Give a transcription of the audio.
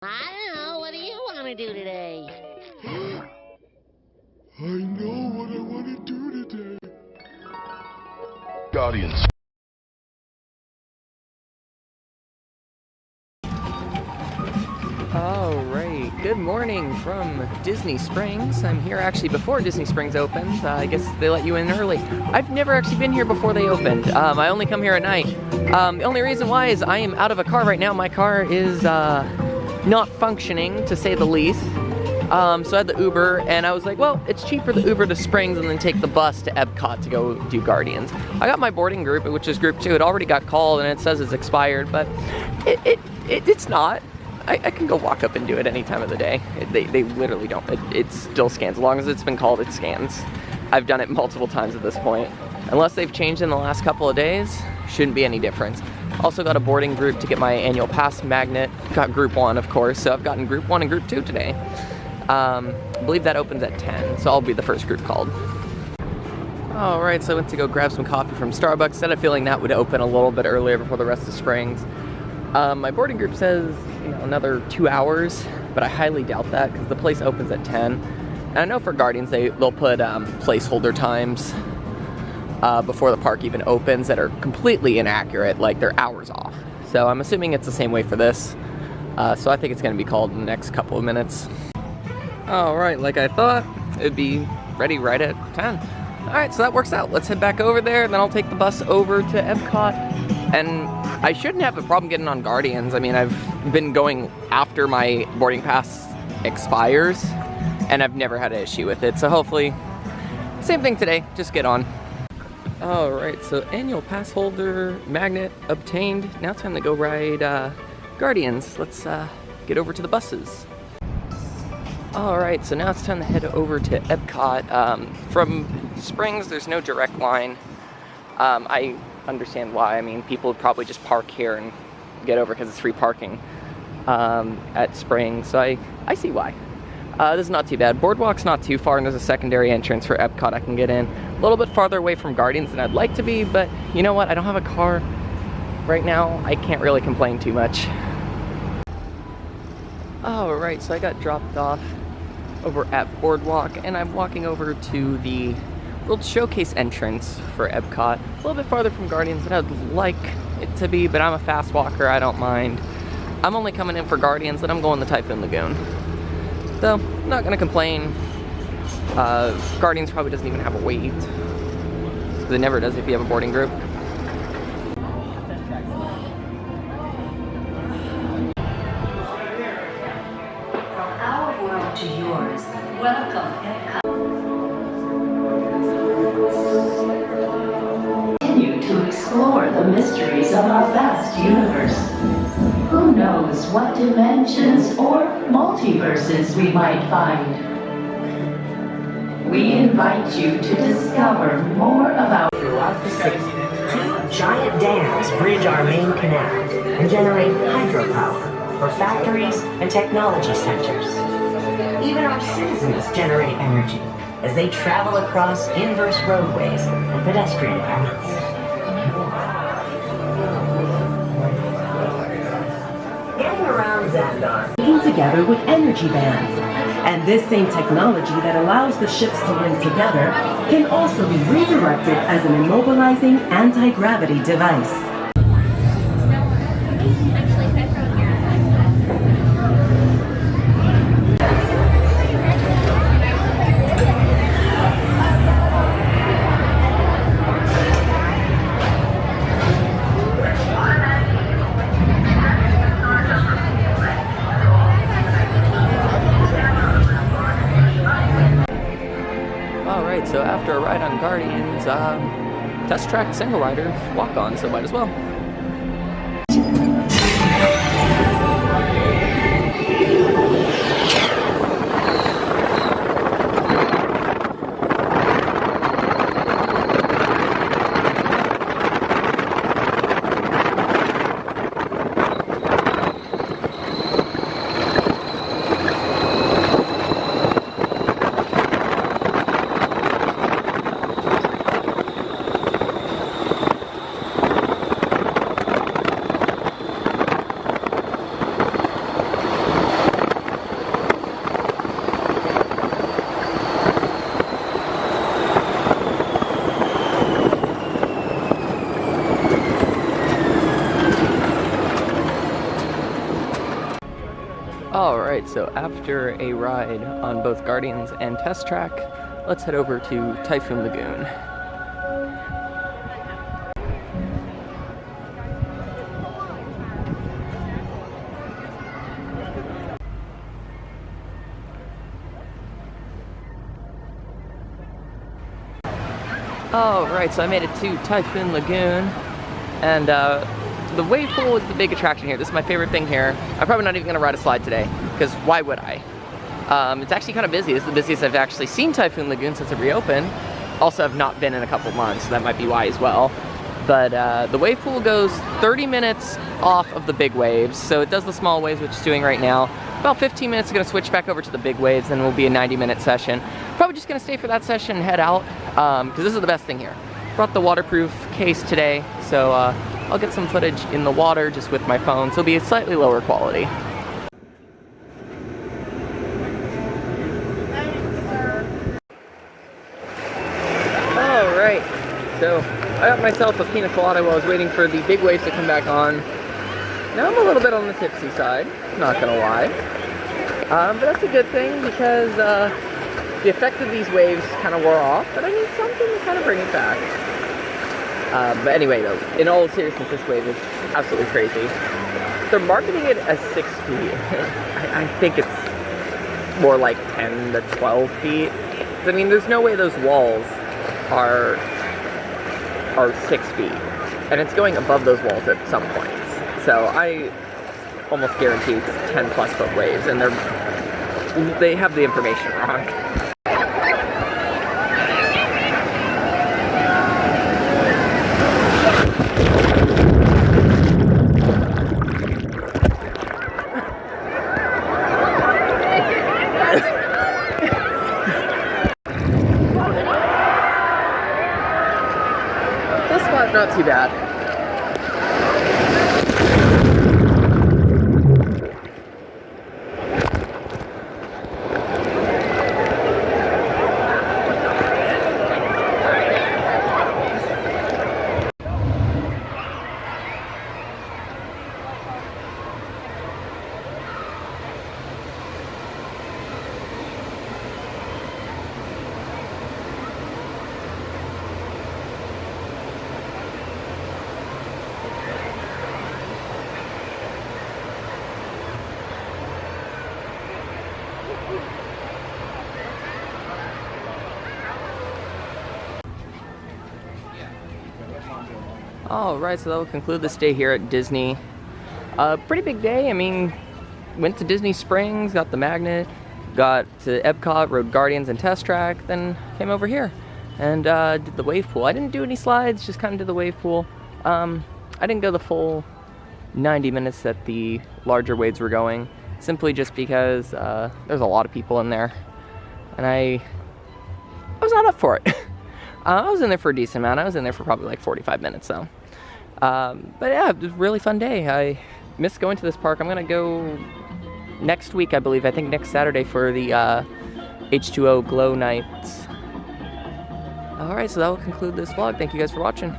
I don't know. What do you want to do today? I know what I want to do today. Guardians. Alright, good morning from Disney Springs. I'm here actually before Disney Springs opens. I guess they let you in early. I've never actually been here before they opened. I only come here at night. The only reason why is I am out of a car right now. My car is not functioning, to say the least. So I had the Uber, and I was like, well, it's cheaper to Uber to Springs and then take the bus to Epcot to go do Guardians. I got my boarding group, which is group 2. It already got called, and it says it's expired, but it's not. I can go walk up and do it any time of the day. They literally don't. It still scans. As long as it's been called, it scans. I've done it multiple times at this point. Unless they've changed in the last couple of days, shouldn't be any difference. Also got a boarding group to get my annual pass magnet. Got group 1, of course, so I've gotten group 1 and group 2 today. I believe that opens at 10, so I'll be the first group called. Alright, so I went to go grab some coffee from Starbucks. Instead of feeling that would open a little bit earlier before the rest of Springs. My boarding group says, another 2 hours, but I highly doubt that because the place opens at 10. And I know for Guardians, they'll put placeholder times before the park even opens that are completely inaccurate, like they're hours off. So I'm assuming it's the same way for this. So I think it's going to be called in the next couple of minutes. Alright, like I thought, it'd be ready right at 10. Alright, so that works out. Let's head back over there, and then I'll take the bus over to Epcot. And I shouldn't have a problem getting on Guardians. I mean, I've been going after my boarding pass expires, and I've never had an issue with it. So hopefully, same thing today, just get on. Alright, so annual pass holder magnet obtained. Now time to go ride Guardians. Let's get over to the buses. Alright, so now it's time to head over to Epcot. From Springs, there's no direct line. I understand why. I mean, people would probably just park here and get over because it's free parking at Springs, so I see why. This is not too bad. Boardwalk's not too far, and there's a secondary entrance for Epcot I can get in. A little bit farther away from Guardians than I'd like to be, but you know what? I don't have a car right now. I can't really complain too much. Alright, so I got dropped off over at Boardwalk, and I'm walking over to the World Showcase entrance for Epcot. A little bit farther from Guardians than I'd like it to be, but I'm a fast walker, I don't mind. I'm only coming in for Guardians, and I'm going to Typhoon Lagoon. So, not gonna complain. Guardians probably doesn't even have a wait, because it never does if you have a boarding group. To yours. Welcome, Epcot. Continue to explore the mysteries of our vast universe. Who knows what dimensions or multiverses we might find? We invite you to discover more about throughout the city. 2 giant dams bridge our main canal and generate hydropower for factories and technology centers. Even our citizens generate energy as they travel across inverse roadways and pedestrian paths. Getting around Xandar, Working together with energy bands. And this same technology that allows the ships to link together can also be redirected as an immobilizing anti-gravity device. Alright, so after a ride on Guardians, test track single rider, walk on, so might as well. Alright, so after a ride on both Guardians and Test Track, let's head over to Typhoon Lagoon. Alright, so I made it to Typhoon Lagoon, and the wave pool is the big attraction here. This is my favorite thing here. I'm probably not even going to ride a slide today, because why would I? It's actually kind of busy. This is the busiest I've actually seen Typhoon Lagoon since it reopened. Also, I've not been in a couple months, so that might be why as well. But the wave pool goes 30 minutes off of the big waves, so it does the small waves, which it's doing right now. About 15 minutes, it's going to switch back over to the big waves, then it will be a 90-minute session. Probably just going to stay for that session and head out, because this is the best thing here. Brought the waterproof case today, so I'll get some footage in the water just with my phone, so it'll be a slightly lower quality. Alright, so I got myself a pina colada while I was waiting for the big waves to come back on. Now I'm a little bit on the tipsy side, not gonna lie. But that's a good thing because the effect of these waves kind of wore off, but I need something to kind of bring it back. But anyway though, in all seriousness, this wave is absolutely crazy. They're marketing it as 6 feet. I think it's more like 10 to 12 feet. I mean, there's no way those walls are 6 feet. And it's going above those walls at some points. So I almost guarantee it's 10 plus foot waves, and they have the information wrong. This spot, not too bad. Alright, so that will conclude this day here at Disney. Pretty big day. I mean, went to Disney Springs, got the magnet, got to Epcot, rode Guardians and Test Track, then came over here and did the wave pool. I didn't do any slides, just kind of did the wave pool. I didn't go the full 90 minutes that the larger waves were going, simply just because there's a lot of people in there, and I was not up for it. I was in there for a decent amount. I was in there for probably like 45 minutes though. But yeah, it was a really fun day. I miss going to this park. I'm gonna go next week, I believe. I think next Saturday for the H2O Glow Nights. Alright, so that will conclude this vlog. Thank you guys for watching.